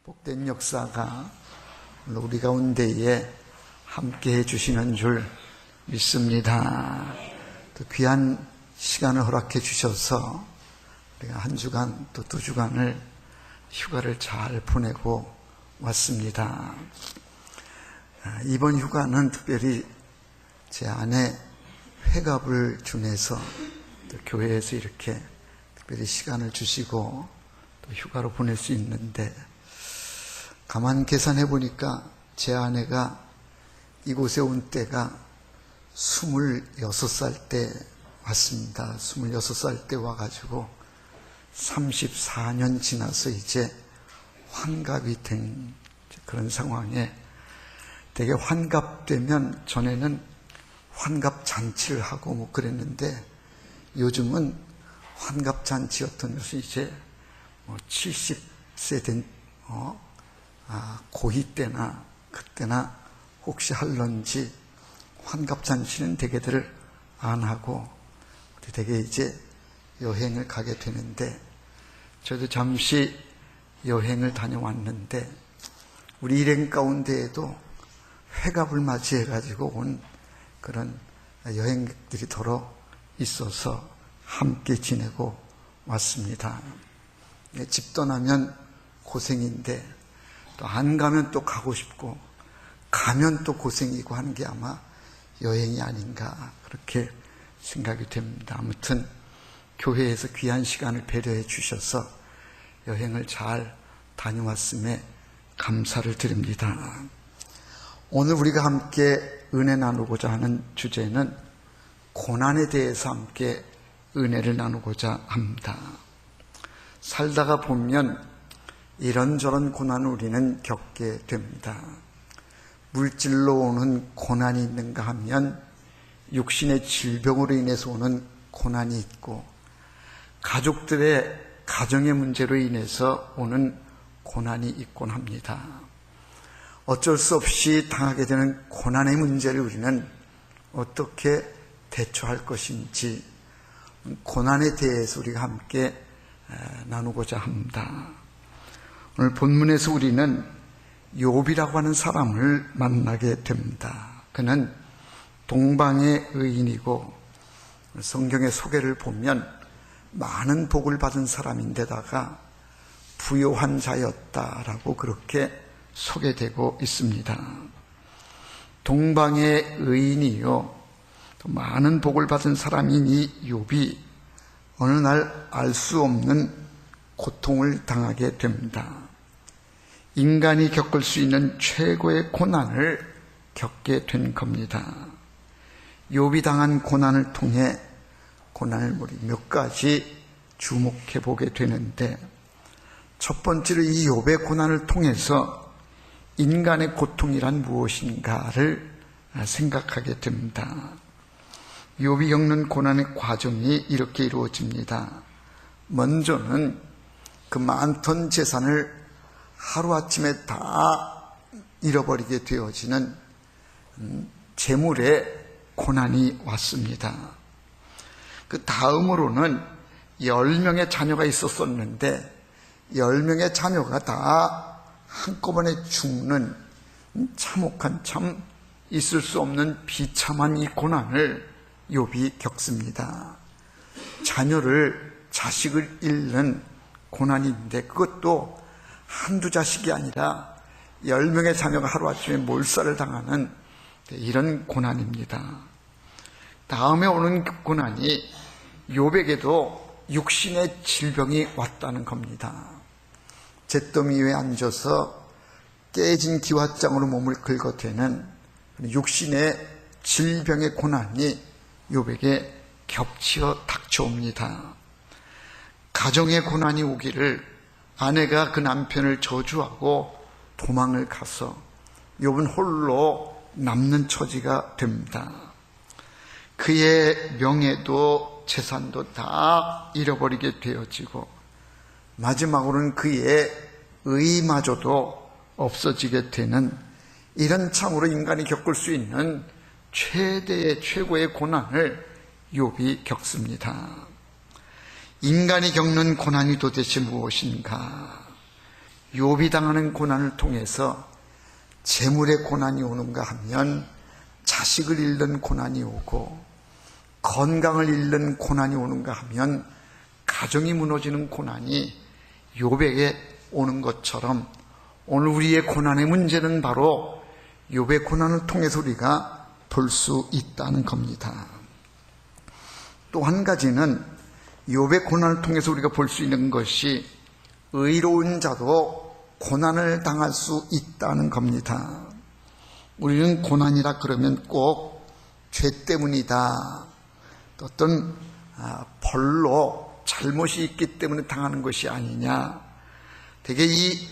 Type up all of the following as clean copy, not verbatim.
복된 역사가 우리 가운데에 함께 해주시는 줄 믿습니다. 또 귀한 시간을 허락해 주셔서 우리가 한 주간 또 두 주간을 휴가를 잘 보내고 왔습니다. 이번 휴가는 특별히 제 아내 회갑을 준해서 또 교회에서 이렇게 특별히 시간을 주시고 또 휴가로 보낼 수 있는데, 가만 계산해 보니까 제 아내가 이곳에 온 때가 26살 때 왔습니다. 26살 때 와가지고 34년 지나서 이제 환갑이 된 그런 상황에, 되게 환갑되면 전에는 환갑 잔치를 하고 뭐 그랬는데, 요즘은 환갑 잔치 어떤 것이 이제 70세 된 고희 때나 그때나 혹시 할런지 환갑 잔치는 대개들 안 하고 되게 이제 여행을 가게 되는데, 저도 잠시 여행을 다녀왔는데 우리 일행 가운데에도 회갑을 맞이해 가지고 온 그런 여행객들이 더러 있어서 함께 지내고 왔습니다. 집 떠나면 고생인데 또 안 가면 또 가고 싶고, 가면 또 고생이고 하는 게 아마 여행이 아닌가 그렇게 생각이 됩니다. 아무튼 교회에서 귀한 시간을 배려해 주셔서 여행을 잘 다녀왔음에 감사를 드립니다. 오늘 우리가 함께 은혜 나누고자 하는 주제는 고난에 대해서 함께 은혜를 나누고자 합니다. 살다가 보면 이런저런 고난을 우리는 겪게 됩니다. 물질로 오는 고난이 있는가 하면 육신의 질병으로 인해서 오는 고난이 있고, 가족들의 가정의 문제로 인해서 오는 고난이 있곤 합니다. 어쩔 수 없이 당하게 되는 고난의 문제를 우리는 어떻게 대처할 것인지, 고난에 대해서 우리가 함께 나누고자 합니다. 오늘 본문에서 우리는 욥이라고 하는 사람을 만나게 됩니다. 그는 동방의 의인이고, 성경의 소개를 보면 많은 복을 받은 사람인데다가 부요한 자였다라고 그렇게 소개되고 있습니다. 동방의 의인이요, 또 많은 복을 받은 사람인 이 욥이 어느 날 알 수 없는 고통을 당하게 됩니다. 인간이 겪을 수 있는 최고의 고난을 겪게 된 겁니다. 욥이 당한 고난을 통해 고난을 우리 몇 가지 주목해 보게 되는데, 첫 번째로 이 욥의 고난을 통해서 인간의 고통이란 무엇인가를 생각하게 됩니다. 욥이 겪는 고난의 과정이 이렇게 이루어집니다. 먼저는 그 많던 재산을 하루아침에 다 잃어버리게 되어지는 재물의 고난이 왔습니다. 그 다음으로는 10명의 자녀가 있었었는데 10명의 자녀가 다 한꺼번에 죽는 참혹한, 참 있을 수 없는 비참한 이 고난을 욥이 겪습니다. 자식을 잃는 고난인데, 그것도 한두 자식이 아니라 10명의 자녀가 하루아침에 몰살을 당하는 이런 고난입니다. 다음에 오는 고난이 욥에게도 육신의 질병이 왔다는 겁니다. 잿더미 위에 앉아서 깨진 기왓장으로 몸을 긁어대는 육신의 질병의 고난이 욥에게 겹치어 닥쳐옵니다. 가정의 고난이 오기를 아내가 그 남편을 저주하고 도망을 가서 욥은 홀로 남는 처지가 됩니다. 그의 명예도 재산도 다 잃어버리게 되어지고, 마지막으로는 그의 의마저도 없어지게 되는, 이런 참으로 인간이 겪을 수 있는 최고의 고난을 욥이 겪습니다. 인간이 겪는 고난이 도대체 무엇인가? 욥이 당하는 고난을 통해서 재물의 고난이 오는가 하면 자식을 잃는 고난이 오고, 건강을 잃는 고난이 오는가 하면 가정이 무너지는 고난이 욥에게 오는 것처럼, 오늘 우리의 고난의 문제는 바로 욥의 고난을 통해서 우리가 볼 수 있다는 겁니다. 또 한 가지는 욥의 고난을 통해서 우리가 볼 수 있는 것이 의로운 자도 고난을 당할 수 있다는 겁니다. 우리는 고난이라 그러면 꼭 죄 때문이다, 어떤 벌로 잘못이 있기 때문에 당하는 것이 아니냐, 되게 이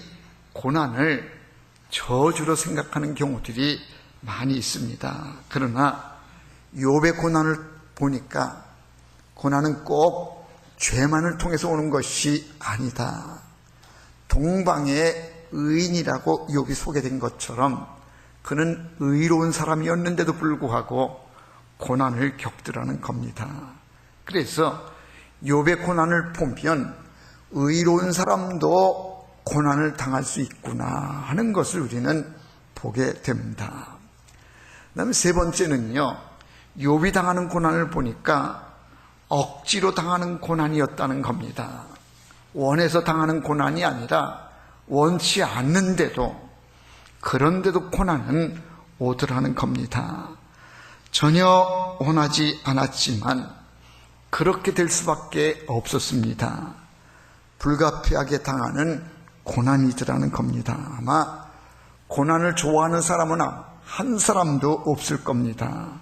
고난을 저주로 생각하는 경우들이 많이 있습니다. 그러나 욥의 고난을 보니까 고난은 꼭 죄만을 통해서 오는 것이 아니다. 동방의 의인이라고 욥이 소개된 것처럼 그는 의로운 사람이었는데도 불구하고 고난을 겪더라는 겁니다. 그래서 욥의 고난을 보면 의로운 사람도 고난을 당할 수 있구나 하는 것을 우리는 보게 됩니다. 그다음에 세 번째는요, 욥이 당하는 고난을 보니까 억지로 당하는 고난이었다는 겁니다. 원해서 당하는 고난이 아니라 원치 않는데도, 그런데도 고난은 오더라는 겁니다. 전혀 원하지 않았지만 그렇게 될 수밖에 없었습니다. 불가피하게 당하는 고난이더라는 겁니다. 아마 고난을 좋아하는 사람은 한 사람도 없을 겁니다.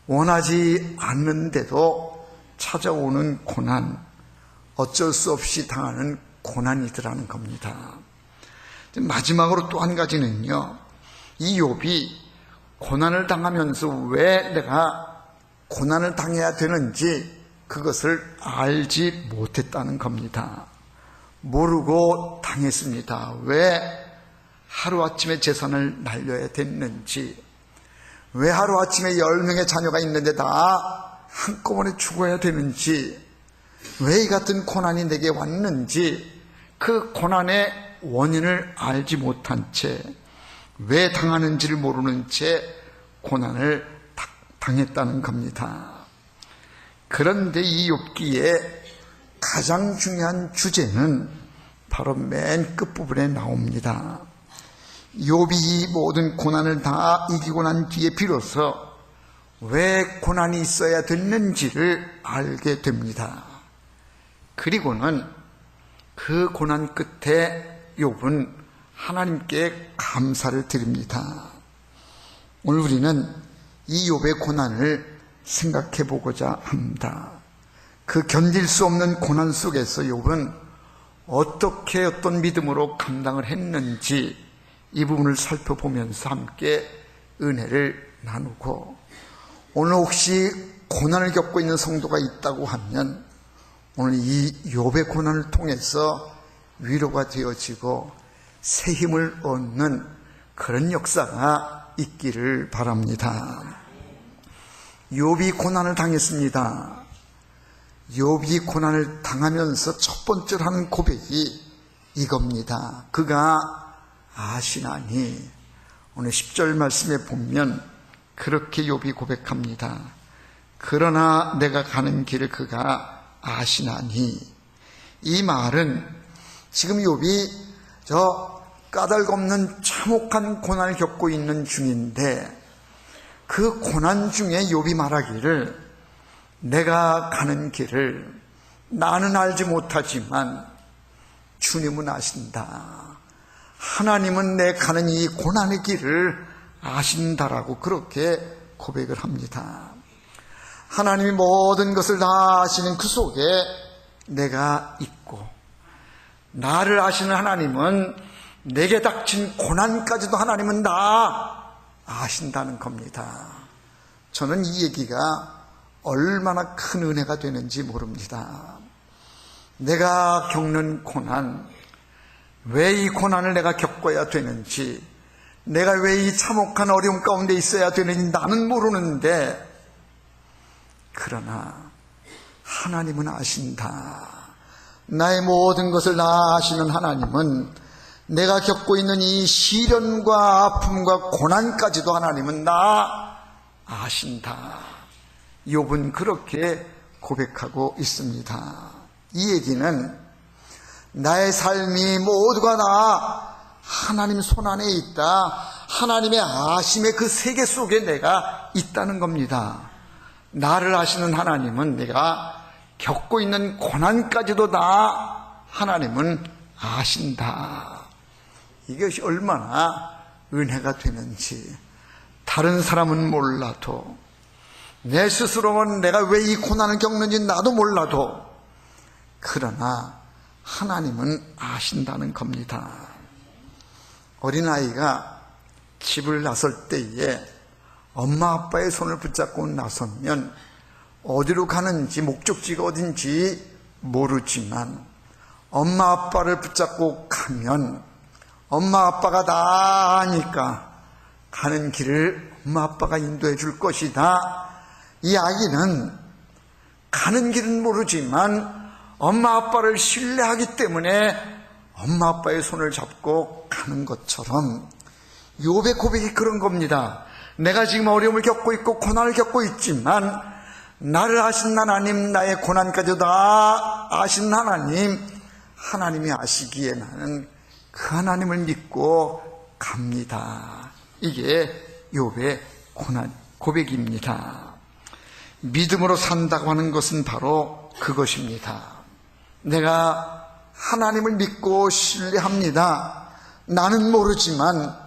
원하지 않는데도 찾아오는 고난, 어쩔 수 없이 당하는 고난이더라는 겁니다. 마지막으로 또 한 가지는요, 이 욥이 고난을 당하면서 왜 내가 고난을 당해야 되는지 그것을 알지 못했다는 겁니다. 모르고 당했습니다. 왜 하루아침에 재산을 날려야 됐는지, 왜 하루아침에 10명의 자녀가 있는데 다 한꺼번에 죽어야 되는지, 왜 이 같은 고난이 내게 왔는지, 그 고난의 원인을 알지 못한 채, 왜 당하는지를 모르는 채 고난을 당했다는 겁니다. 그런데 이 욥기에 가장 중요한 주제는 바로 맨 끝부분에 나옵니다. 욥이 이 모든 고난을 다 이기고 난 뒤에 비로소 왜 고난이 있어야 됐는지를 알게 됩니다. 그리고는 그 고난 끝에 욥은 하나님께 감사를 드립니다. 오늘 우리는 이 욥의 고난을 생각해 보고자 합니다. 그 견딜 수 없는 고난 속에서 욥은 어떻게 어떤 믿음으로 감당을 했는지 이 부분을 살펴보면서 함께 은혜를 나누고, 오늘 혹시 고난을 겪고 있는 성도가 있다고 하면 오늘 이 욥의 고난을 통해서 위로가 되어지고 새 힘을 얻는 그런 역사가 있기를 바랍니다. 욥이 고난을 당했습니다. 욥이 고난을 당하면서 첫 번째로 하는 고백이 이겁니다. 그가 아시나니. 오늘 10절 말씀에 보면 그렇게 욥이 고백합니다. 그러나 내가 가는 길을 그가 아시나니. 이 말은 지금 욥이 저 까닭없는 참혹한 고난을 겪고 있는 중인데, 그 고난 중에 욥이 말하기를 내가 가는 길을 나는 알지 못하지만 주님은 아신다. 하나님은 내 가는 이 고난의 길을 아신다라고 그렇게 고백을 합니다. 하나님이 모든 것을 다 아시는 그 속에 내가 있고, 나를 아시는 하나님은 내게 닥친 고난까지도 하나님은 다 아신다는 겁니다. 저는 이 얘기가 얼마나 큰 은혜가 되는지 모릅니다. 내가 겪는 고난, 왜 이 고난을 내가 겪어야 되는지, 내가 왜 이 참혹한 어려움 가운데 있어야 되는지 나는 모르는데, 그러나 하나님은 아신다. 나의 모든 것을 다 아시는 하나님은 내가 겪고 있는 이 시련과 아픔과 고난까지도 하나님은 나 아신다. 욥은 그렇게 고백하고 있습니다. 이 얘기는 나의 삶이 모두가 다 하나님 손안에 있다, 하나님의 아심의 그 세계 속에 내가 있다는 겁니다. 나를 아시는 하나님은 내가 겪고 있는 고난까지도 다 하나님은 아신다. 이것이 얼마나 은혜가 되는지 다른 사람은 몰라도, 내 스스로는 내가 왜 이 고난을 겪는지 나도 몰라도, 그러나 하나님은 아신다는 겁니다. 어린아이가 집을 나설 때에 엄마 아빠의 손을 붙잡고 나서면 어디로 가는지, 목적지가 어딘지 모르지만 엄마 아빠를 붙잡고 가면 엄마 아빠가 다 아니까 가는 길을 엄마 아빠가 인도해 줄 것이다. 이 아기는 가는 길은 모르지만 엄마 아빠를 신뢰하기 때문에 엄마 아빠의 손을 잡고 가는 것처럼 욥의 고백이 그런 겁니다. 내가 지금 어려움을 겪고 있고 고난을 겪고 있지만 나를 아신 하나님, 나의 고난까지 다 아신 하나님, 하나님이 아시기에 나는 그 하나님을 믿고 갑니다. 이게 욥의 고백입니다. 믿음으로 산다고 하는 것은 바로 그것입니다. 내가 하나님을 믿고 신뢰합니다. 나는 모르지만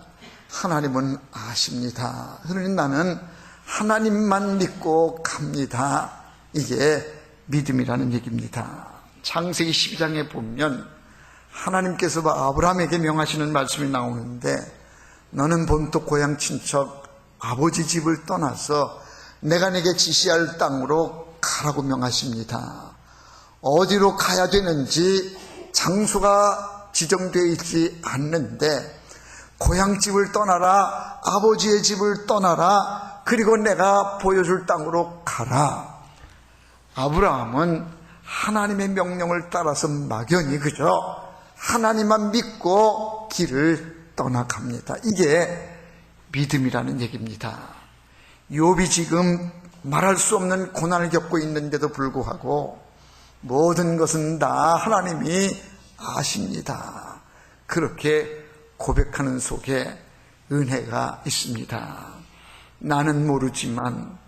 하나님은 아십니다. 그러니 나는 하나님만 믿고 갑니다. 이게 믿음이라는 얘기입니다. 창세기 12장에 보면 하나님께서 아브라함에게 명하시는 말씀이 나오는데, 너는 본토 고향 친척 아버지 집을 떠나서 내가 네게 지시할 땅으로 가라고 명하십니다. 어디로 가야 되는지 장소가 지정되어 있지 않는데, 고향집을 떠나라, 아버지의 집을 떠나라, 그리고 내가 보여줄 땅으로 가라. 아브라함은 하나님의 명령을 따라서 막연히 그저 하나님만 믿고 길을 떠나갑니다. 이게 믿음이라는 얘기입니다. 욥이 지금 말할 수 없는 고난을 겪고 있는데도 불구하고 모든 것은 다 하나님이 아십니다. 그렇게 고백하는 속에 은혜가 있습니다. 나는 모르지만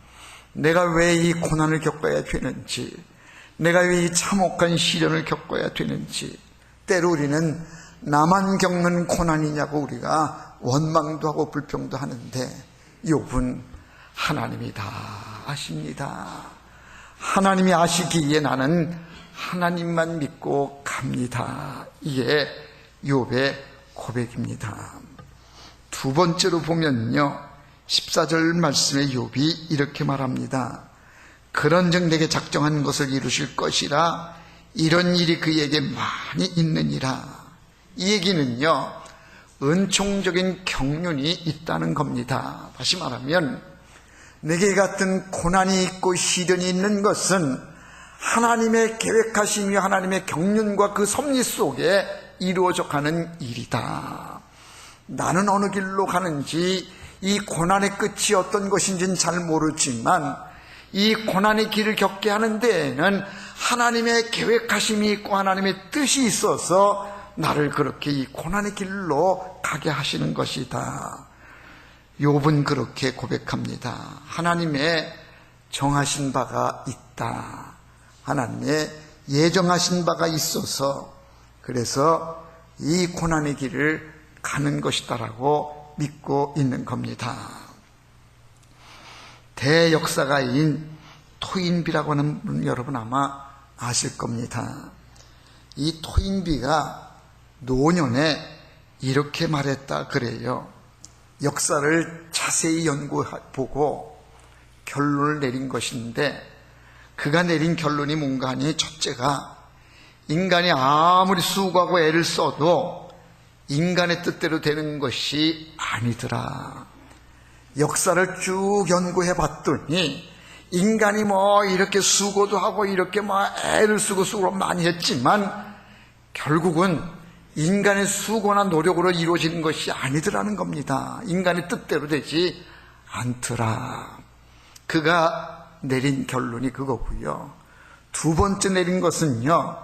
내가 왜 이 고난을 겪어야 되는지, 내가 왜 이 참혹한 시련을 겪어야 되는지, 때로 우리는 나만 겪는 고난이냐고 우리가 원망도 하고 불평도 하는데, 욥은 하나님이 다 아십니다. 하나님이 아시기에 나는 하나님만 믿고 갑니다. 이게 욥의 고백입니다. 두 번째로 보면요, 14절 말씀에 욥이 이렇게 말합니다. 그런즉 내게 작정한 것을 이루실 것이라, 이런 일이 그에게 많이 있느니라. 이 얘기는요, 은총적인 경륜이 있다는 겁니다. 다시 말하면 내게 같은 고난이 있고 시련이 있는 것은 하나님의 계획하심이 하나님의 경륜과 그 섭리 속에 이루어져 가는 일이다. 나는 어느 길로 가는지, 이 고난의 끝이 어떤 것인지는 잘 모르지만 이 고난의 길을 겪게 하는 데에는 하나님의 계획하심이 있고 하나님의 뜻이 있어서 나를 그렇게 이 고난의 길로 가게 하시는 것이다. 욥은 그렇게 고백합니다. 하나님의 정하신 바가 있다. 하나님의 예정하신 바가 있어서 그래서 이 고난의 길을 가는 것이다라고 믿고 있는 겁니다. 대역사가인 토인비라고 하는 분 여러분 아마 아실 겁니다. 이 토인비가 노년에 이렇게 말했다 그래요. 역사를 자세히 연구해보고 결론을 내린 것인데, 그가 내린 결론이 뭔가 하니, 첫째가 인간이 아무리 수고하고 애를 써도 인간의 뜻대로 되는 것이 아니더라. 역사를 쭉 연구해 봤더니 인간이 이렇게 수고도 하고 이렇게 애를 쓰고 수고를 많이 했지만 결국은 인간의 수고나 노력으로 이루어지는 것이 아니더라는 겁니다. 인간의 뜻대로 되지 않더라. 그가 내린 결론이 그거고요. 두 번째 내린 것은요,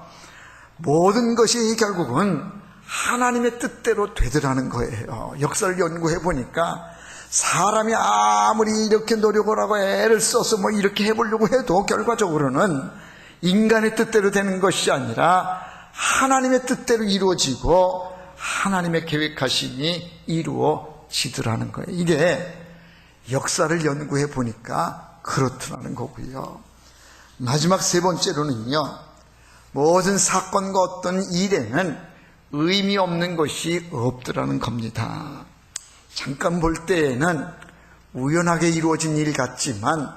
모든 것이 결국은 하나님의 뜻대로 되더라는 거예요. 역사를 연구해 보니까 사람이 아무리 이렇게 노력을 하고 애를 써서 뭐 이렇게 해보려고 해도 결과적으로는 인간의 뜻대로 되는 것이 아니라 하나님의 뜻대로 이루어지고 하나님의 계획하심이 이루어지더라는 거예요. 이게 역사를 연구해 보니까 그렇더라는 거고요. 마지막 세 번째로는요, 모든 사건과 어떤 일에는 의미 없는 것이 없더라는 겁니다. 잠깐 볼 때에는 우연하게 이루어진 일 같지만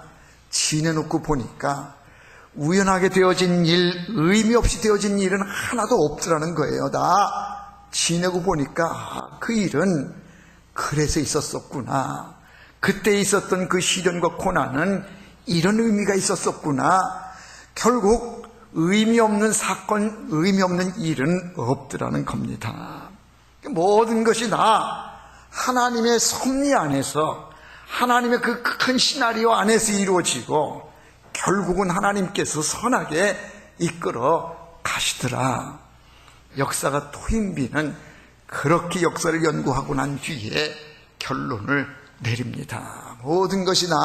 지내놓고 보니까 우연하게 되어진 일, 의미 없이 되어진 일은 하나도 없더라는 거예요. 다 지내고 보니까 그 일은 그래서 있었었구나. 그때 있었던 그 시련과 고난은 이런 의미가 있었었구나. 결국 의미 없는 사건, 의미 없는 일은 없더라는 겁니다. 모든 것이 다 하나님의 섭리 안에서, 하나님의 그 큰 시나리오 안에서 이루어지고 결국은 하나님께서 선하게 이끌어 가시더라. 역사가 토인비는 그렇게 역사를 연구하고 난 뒤에 결론을 내립니다. 모든 것이 다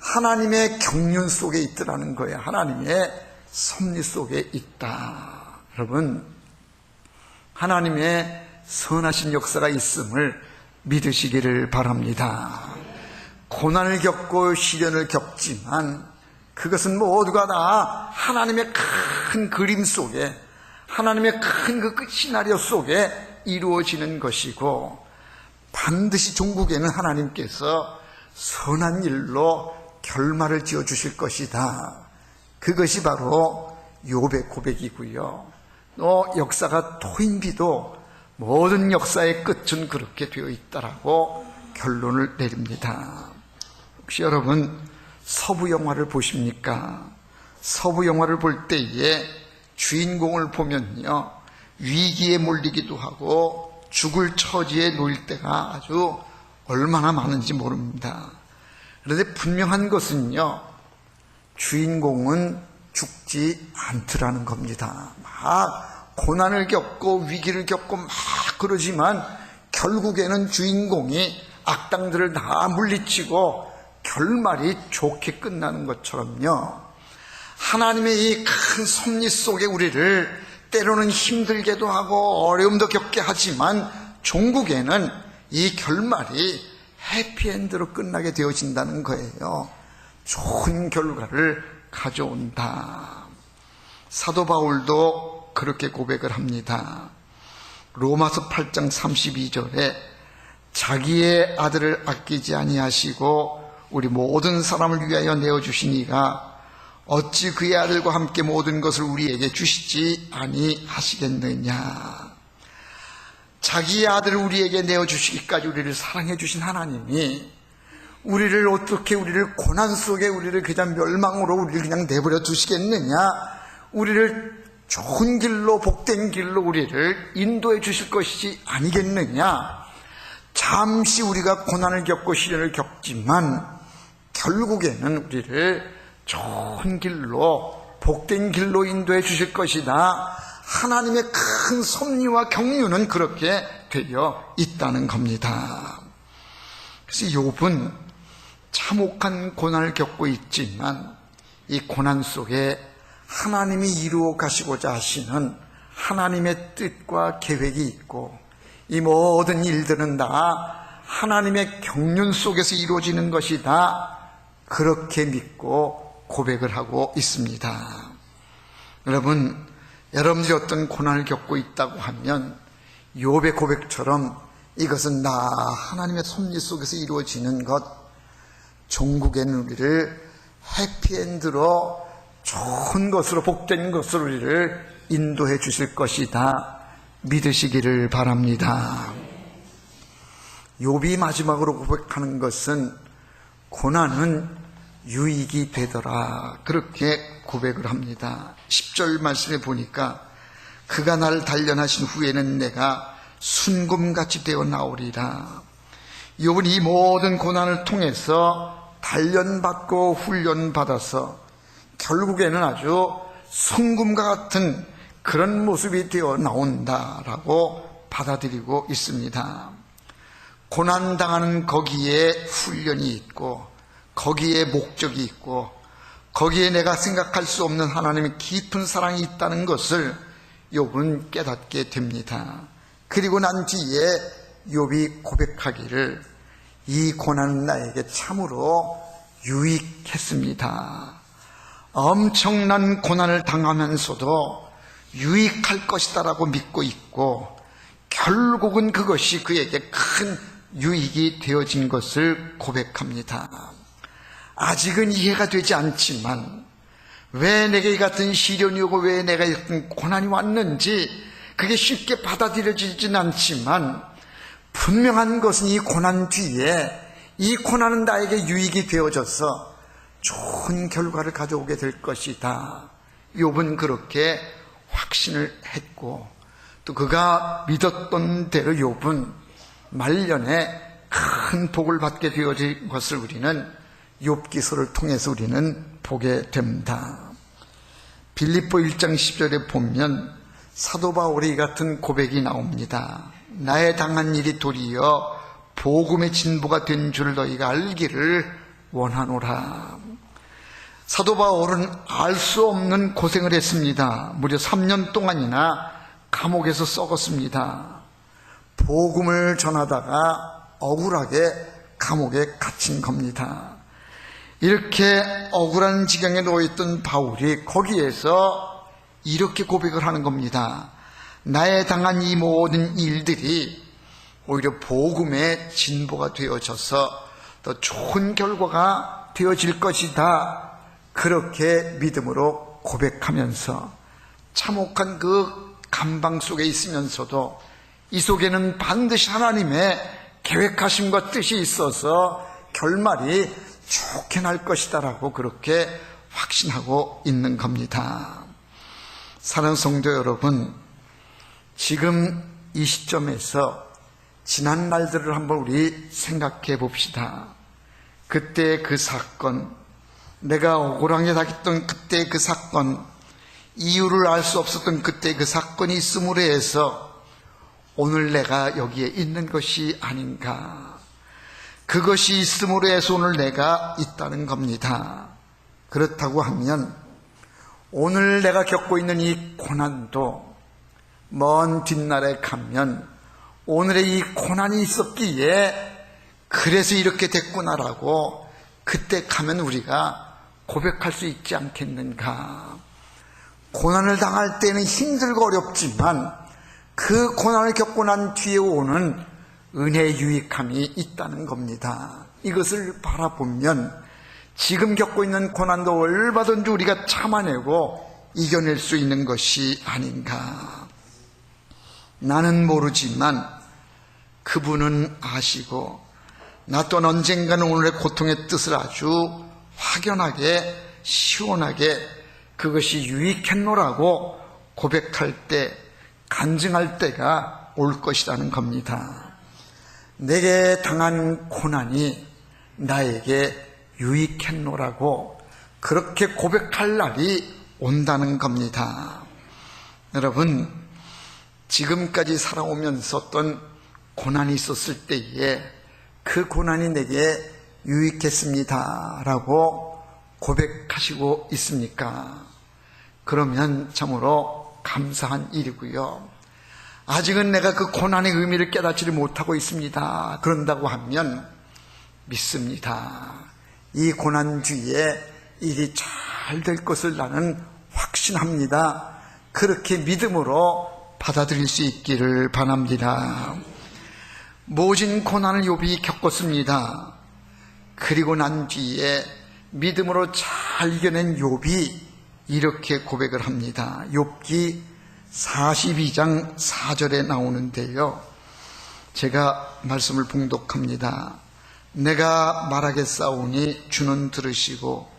하나님의 경륜 속에 있더라는 거예요. 하나님의 섭리 속에 있다. 여러분, 하나님의 선하신 역사가 있음을 믿으시기를 바랍니다. 고난을 겪고 시련을 겪지만 그것은 모두가 다 하나님의 큰 그림 속에, 하나님의 큰 그 시나리오 속에 이루어지는 것이고, 반드시 종국에는 하나님께서 선한 일로 결말을 지어 주실 것이다. 그것이 바로 욥의 고백이고요. 또 역사가 토인비도 모든 역사의 끝은 그렇게 되어 있다라고 결론을 내립니다. 혹시 여러분 서부 영화를 보십니까? 서부 영화를 볼 때에 주인공을 보면요, 위기에 몰리기도 하고 죽을 처지에 놓일 때가 아주 얼마나 많은지 모릅니다. 그런데 분명한 것은요, 주인공은 죽지 않더라는 겁니다. 막 고난을 겪고 위기를 겪고 막 그러지만 결국에는 주인공이 악당들을 다 물리치고 결말이 좋게 끝나는 것처럼요, 하나님의 이 큰 섭리 속에 우리를 때로는 힘들게도 하고 어려움도 겪게 하지만 종국에는 이 결말이 해피엔드로 끝나게 되어진다는 거예요. 좋은 결과를 가져온다. 사도 바울도 그렇게 고백을 합니다. 로마서 8장 32절에 자기의 아들을 아끼지 아니하시고 우리 모든 사람을 위하여 내어주시니가 어찌 그의 아들과 함께 모든 것을 우리에게 주시지 아니하시겠느냐. 자기의 아들을 우리에게 내어주시기까지 우리를 사랑해 주신 하나님이 우리를 어떻게, 우리를 고난 속에 우리를 그냥 멸망으로 우리를 그냥 내버려 두시겠느냐. 우리를 좋은 길로, 복된 길로 우리를 인도해 주실 것이지 아니겠느냐. 잠시 우리가 고난을 겪고 시련을 겪지만 결국에는 우리를 좋은 길로, 복된 길로 인도해 주실 것이다. 하나님의 큰 섭리와 경륜은 그렇게 되어 있다는 겁니다. 그래서 욥은 참혹한 고난을 겪고 있지만 이 고난 속에 하나님이 이루어 가시고자 하시는 하나님의 뜻과 계획이 있고, 이 모든 일들은 다 하나님의 경륜 속에서 이루어지는 것이다. 그렇게 믿고 고백을 하고 있습니다. 여러분, 여러분들이 어떤 고난을 겪고 있다고 하면 욥의 고백처럼 이것은 나 하나님의 섭리 속에서 이루어지는 것, 종국에는 우리를 해피엔드로 좋은 것으로, 복된 것으로 우리를 인도해 주실 것이다. 믿으시기를 바랍니다. 욥이 마지막으로 고백하는 것은 고난은 유익이 되더라. 그렇게 고백을 합니다. 10절 말씀에 보니까 그가 나를 단련하신 후에는 내가 순금같이 되어 나오리라. 욥은 이 모든 고난을 통해서 단련받고 훈련받아서 결국에는 아주 순금과 같은 그런 모습이 되어 나온다라고 받아들이고 있습니다. 고난당하는 거기에 훈련이 있고, 거기에 목적이 있고, 거기에 내가 생각할 수 없는 하나님의 깊은 사랑이 있다는 것을 욥은 깨닫게 됩니다. 그리고 난 뒤에 욥이 고백하기를 이 고난은 나에게 참으로 유익했습니다. 엄청난 고난을 당하면서도 유익할 것이다라고 믿고 있고, 결국은 그것이 그에게 큰 유익이 되어진 것을 고백합니다. 아직은 이해가 되지 않지만 왜 내게 이 같은 시련이 오고 왜 내가 이 같은 고난이 왔는지 그게 쉽게 받아들여지진 않지만, 분명한 것은 이 고난 뒤에 이 고난은 나에게 유익이 되어져서 좋은 결과를 가져오게 될 것이다. 욥은 그렇게 확신을 했고, 또 그가 믿었던 대로 욥은 말년에 큰 복을 받게 되어진 것을 우리는 욥기서를 통해서 우리는 보게 됩니다. 빌립보 1장 10절에 보면 사도 바울이 같은 고백이 나옵니다. 나의 당한 일이 도리어 복음의 진보가 된 줄 너희가 알기를 원하노라. 사도 바울은 알 수 없는 고생을 했습니다. 무려 3년 동안이나 감옥에서 썩었습니다. 복음을 전하다가 억울하게 감옥에 갇힌 겁니다. 이렇게 억울한 지경에 놓여있던 바울이 거기에서 이렇게 고백을 하는 겁니다. 나의 당한 이 모든 일들이 오히려 복음의 진보가 되어져서 더 좋은 결과가 되어질 것이다. 그렇게 믿음으로 고백하면서 참혹한 그 감방 속에 있으면서도 이 속에는 반드시 하나님의 계획하심과 뜻이 있어서 결말이 좋게 날 것이다라고 그렇게 확신하고 있는 겁니다. 사랑하는 성도 여러분, 지금 이 시점에서 지난 날들을 한번 우리 생각해 봅시다. 그때 그 사건, 내가 억울하게 당했던 그때 그 사건, 이유를 알 수 없었던 그때 그 사건이 있음으로 해서 오늘 내가 여기에 있는 것이 아닌가. 그것이 있음으로 해서 오늘 내가 있다는 겁니다. 그렇다고 하면 오늘 내가 겪고 있는 이 고난도 먼 뒷날에 가면 오늘의 이 고난이 있었기에 그래서 이렇게 됐구나라고 그때 가면 우리가 고백할 수 있지 않겠는가. 고난을 당할 때는 힘들고 어렵지만 그 고난을 겪고 난 뒤에 오는 은혜의 유익함이 있다는 겁니다. 이것을 바라보면 지금 겪고 있는 고난도 얼마든지 우리가 참아내고 이겨낼 수 있는 것이 아닌가. 나는 모르지만 그분은 아시고 나 또한 언젠가는 오늘의 고통의 뜻을 아주 확연하게 시원하게 그것이 유익했노라고 고백할 때, 간증할 때가 올 것이라는 겁니다. 내게 당한 고난이 나에게 유익했노라고 그렇게 고백할 날이 온다는 겁니다. 여러분, 지금까지 살아오면서 어떤 고난이 있었을 때에 그 고난이 내게 유익했습니다 라고 고백하시고 있습니까? 그러면 참으로 감사한 일이고요. 아직은 내가 그 고난의 의미를 깨닫지를 못하고 있습니다. 그런다고 하면 믿습니다. 이 고난 뒤에 일이 잘 될 것을 나는 확신합니다. 그렇게 믿음으로 받아들일 수 있기를 바랍니다. 모진 고난을 욥이 겪었습니다. 그리고 난 뒤에 믿음으로 잘 이겨낸 욥이 이렇게 고백을 합니다. 욥기 42장 4절에 나오는데요. 제가 말씀을 봉독합니다. 내가 말하겠사오니 주는 들으시고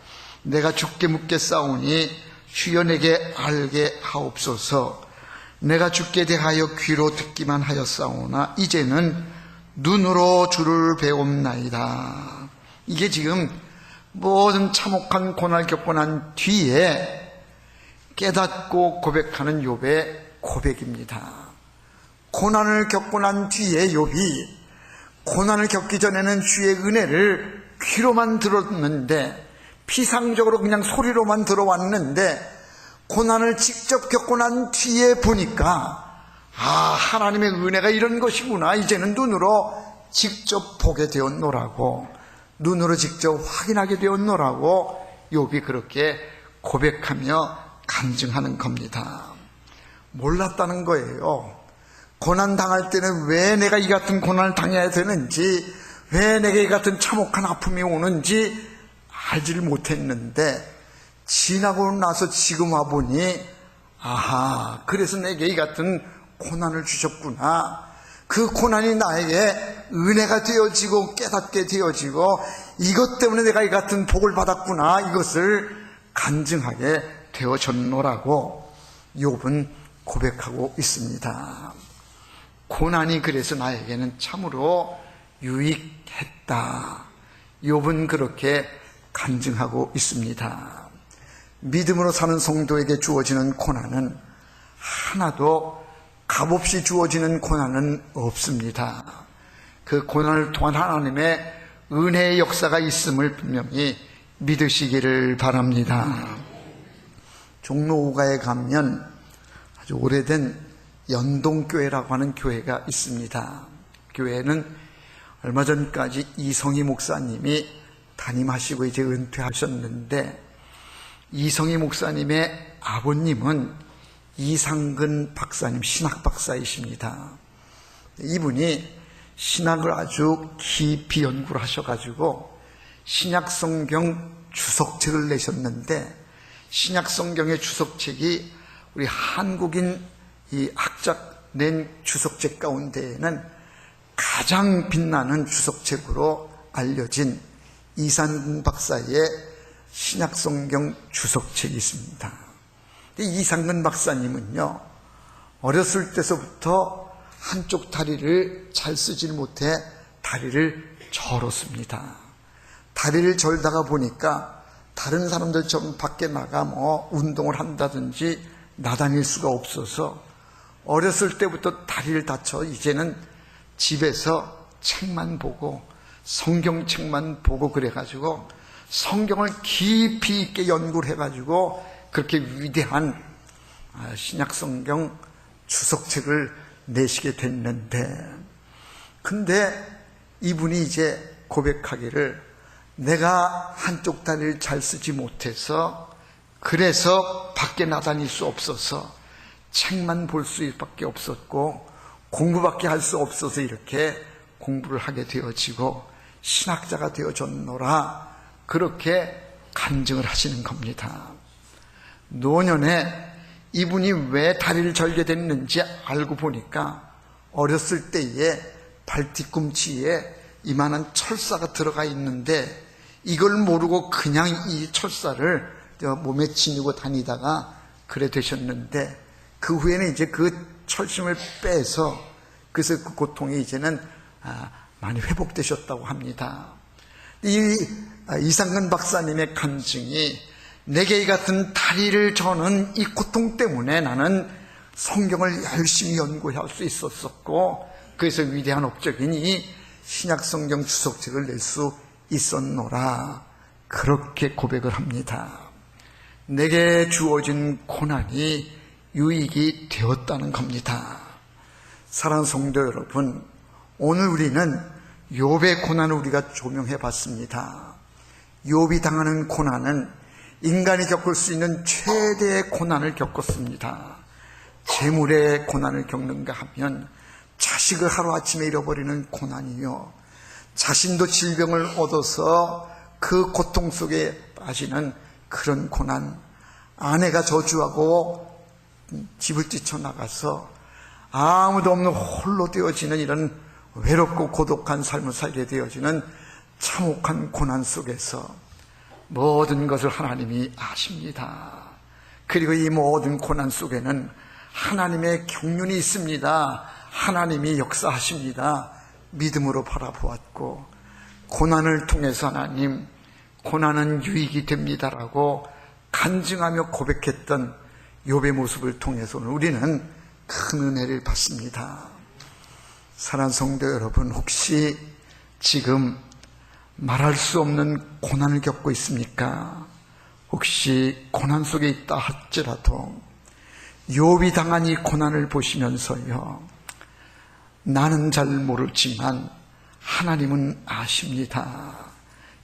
내가 죽게 묻겠사오니 주여 내게 알게 하옵소서. 내가 주께 대하여 귀로 듣기만 하였사오나 이제는 눈으로 주를 배움나이다. 이게 지금 모든 참혹한 고난을 겪고 난 뒤에 깨닫고 고백하는 욥의 고백입니다. 고난을 겪고 난 뒤에 욥이 고난을 겪기 전에는 주의 은혜를 귀로만 들었는데, 피상적으로 그냥 소리로만 들어왔는데, 고난을 직접 겪고 난 뒤에 보니까 하나님의 은혜가 이런 것이구나, 이제는 눈으로 직접 보게 되었노라고, 눈으로 직접 확인하게 되었노라고 욥이 그렇게 고백하며 간증하는 겁니다. 몰랐다는 거예요. 고난 당할 때는 왜 내가 이 같은 고난을 당해야 되는지, 왜 내게 이 같은 참혹한 아픔이 오는지 알지를 못했는데, 지나고 나서 지금 와보니 그래서 내게 이 같은 고난을 주셨구나, 그 고난이 나에게 은혜가 되어지고 깨닫게 되어지고 이것 때문에 내가 이 같은 복을 받았구나, 이것을 간증하게 되어졌노라고 욥은 고백하고 있습니다. 고난이 그래서 나에게는 참으로 유익했다, 욥은 그렇게 간증하고 있습니다. 믿음으로 사는 성도에게 주어지는 고난은 하나도 값없이 주어지는 고난은 없습니다. 그 고난을 통한 하나님의 은혜의 역사가 있음을 분명히 믿으시기를 바랍니다. 종로 5가에 가면 아주 오래된 연동교회라고 하는 교회가 있습니다. 교회는 얼마 전까지 이성희 목사님이 담임하시고 이제 은퇴하셨는데, 이성희 목사님의 아버님은 이상근 박사님, 신학 박사이십니다. 이분이 신학을 아주 깊이 연구를 하셔가지고 신약성경 주석책을 내셨는데, 신약성경의 주석책이 우리 한국인 이 학자 낸 주석책 가운데에는 가장 빛나는 주석책으로 알려진 이상근 박사의 신약성경 주석책이 있습니다. 이상근 박사님은요, 어렸을 때서부터 한쪽 다리를 잘 쓰질 못해 다리를 절었습니다. 다리를 절다가 보니까 다른 사람들처럼 밖에 나가 운동을 한다든지 나다닐 수가 없어서 어렸을 때부터 다리를 다쳐 이제는 집에서 책만 보고 성경책만 보고 그래가지고 성경을 깊이 있게 연구를 해가지고 그렇게 위대한 신약성경 주석책을 내시게 됐는데, 근데 이분이 이제 고백하기를, 내가 한쪽 다리를 잘 쓰지 못해서, 그래서 밖에 나다닐 수 없어서 책만 볼 수밖에 없었고 공부밖에 할 수 없어서 이렇게 공부를 하게 되어지고 신학자가 되어졌노라, 그렇게 간증을 하시는 겁니다. 노년에 이분이 왜 다리를 절게 됐는지 알고 보니까 어렸을 때에 발뒤꿈치에 이만한 철사가 들어가 있는데, 이걸 모르고 그냥 이 철사를 몸에 지니고 다니다가 그래 되셨는데, 그 후에는 이제 그 철심을 빼서, 그래서 그 고통이 이제는 많이 회복되셨다고 합니다. 이상근 박사님의 간증이, 내게 이 같은 다리를 저는 이 고통 때문에 나는 성경을 열심히 연구할 수 있었었고, 그래서 위대한 업적인 이 신약성경 주석책을 낼 수 있었노라, 그렇게 고백을 합니다. 내게 주어진 고난이 유익이 되었다는 겁니다. 사랑하는 성도 여러분, 오늘 우리는 욥의 고난을 우리가 조명해 봤습니다. 욥이 당하는 고난은 인간이 겪을 수 있는 최대의 고난을 겪었습니다. 재물의 고난을 겪는가 하면 자식을 하루아침에 잃어버리는 고난이요, 자신도 질병을 얻어서 그 고통 속에 빠지는 그런 고난, 아내가 저주하고 집을 뛰쳐나가서 아무도 없는 홀로 되어지는 이런 외롭고 고독한 삶을 살게 되어지는 참혹한 고난 속에서 모든 것을 하나님이 아십니다. 그리고 이 모든 고난 속에는 하나님의 경륜이 있습니다. 하나님이 역사하십니다. 믿음으로 바라보았고, 고난을 통해서 하나님, 고난은 유익이 됩니다라고 간증하며 고백했던 욥의 모습을 통해서 우리는 큰 은혜를 받습니다. 사랑하는 성도 여러분, 혹시 지금 말할 수 없는 고난을 겪고 있습니까? 혹시 고난 속에 있다 할지라도 욥이 당한 이 고난을 보시면서요, 나는 잘 모르지만 하나님은 아십니다.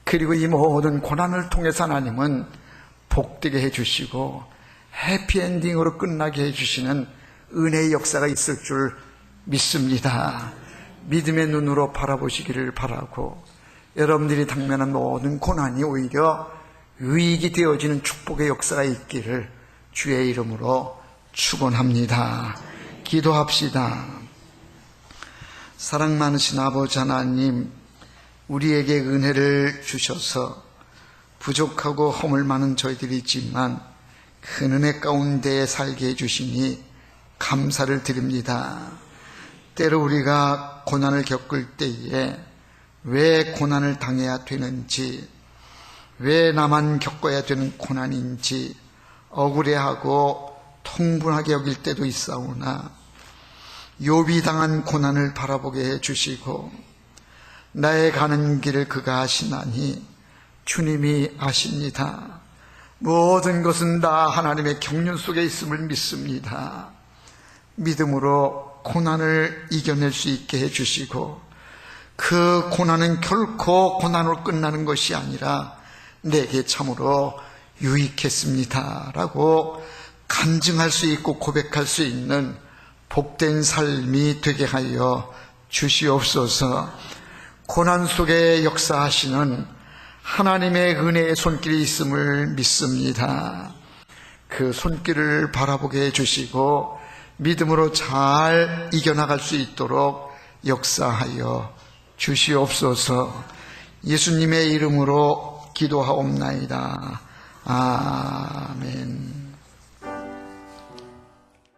그리고 이 모든 고난을 통해서 하나님은 복되게 해주시고 해피엔딩으로 끝나게 해주시는 은혜의 역사가 있을 줄 믿습니다. 믿음의 눈으로 바라보시기를 바라고, 여러분들이 당면한 모든 고난이 오히려 유익이 되어지는 축복의 역사가 있기를 주의 이름으로 축원합니다. 기도합시다. 사랑 많으신 아버지 하나님, 우리에게 은혜를 주셔서 부족하고 허물 많은 저희들이지만 큰 은혜 가운데 살게 해주시니 감사를 드립니다. 때로 우리가 고난을 겪을 때에 왜 고난을 당해야 되는지, 왜 나만 겪어야 되는 고난인지 억울해하고 통분하게 여길 때도 있사오나, 욥이 당한 고난을 바라보게 해주시고 나의 가는 길을 그가 아시나니 주님이 아십니다. 모든 것은 다 하나님의 경륜 속에 있음을 믿습니다. 믿음으로 고난을 이겨낼 수 있게 해주시고, 그 고난은 결코 고난으로 끝나는 것이 아니라 내게 참으로 유익했습니다 라고 간증할 수 있고 고백할 수 있는 복된 삶이 되게 하여 주시옵소서. 고난 속에 역사하시는 하나님의 은혜의 손길이 있음을 믿습니다. 그 손길을 바라보게 해주시고 믿음으로 잘 이겨나갈 수 있도록 역사하여 주시옵소서. 예수님의 이름으로 기도하옵나이다. 아멘.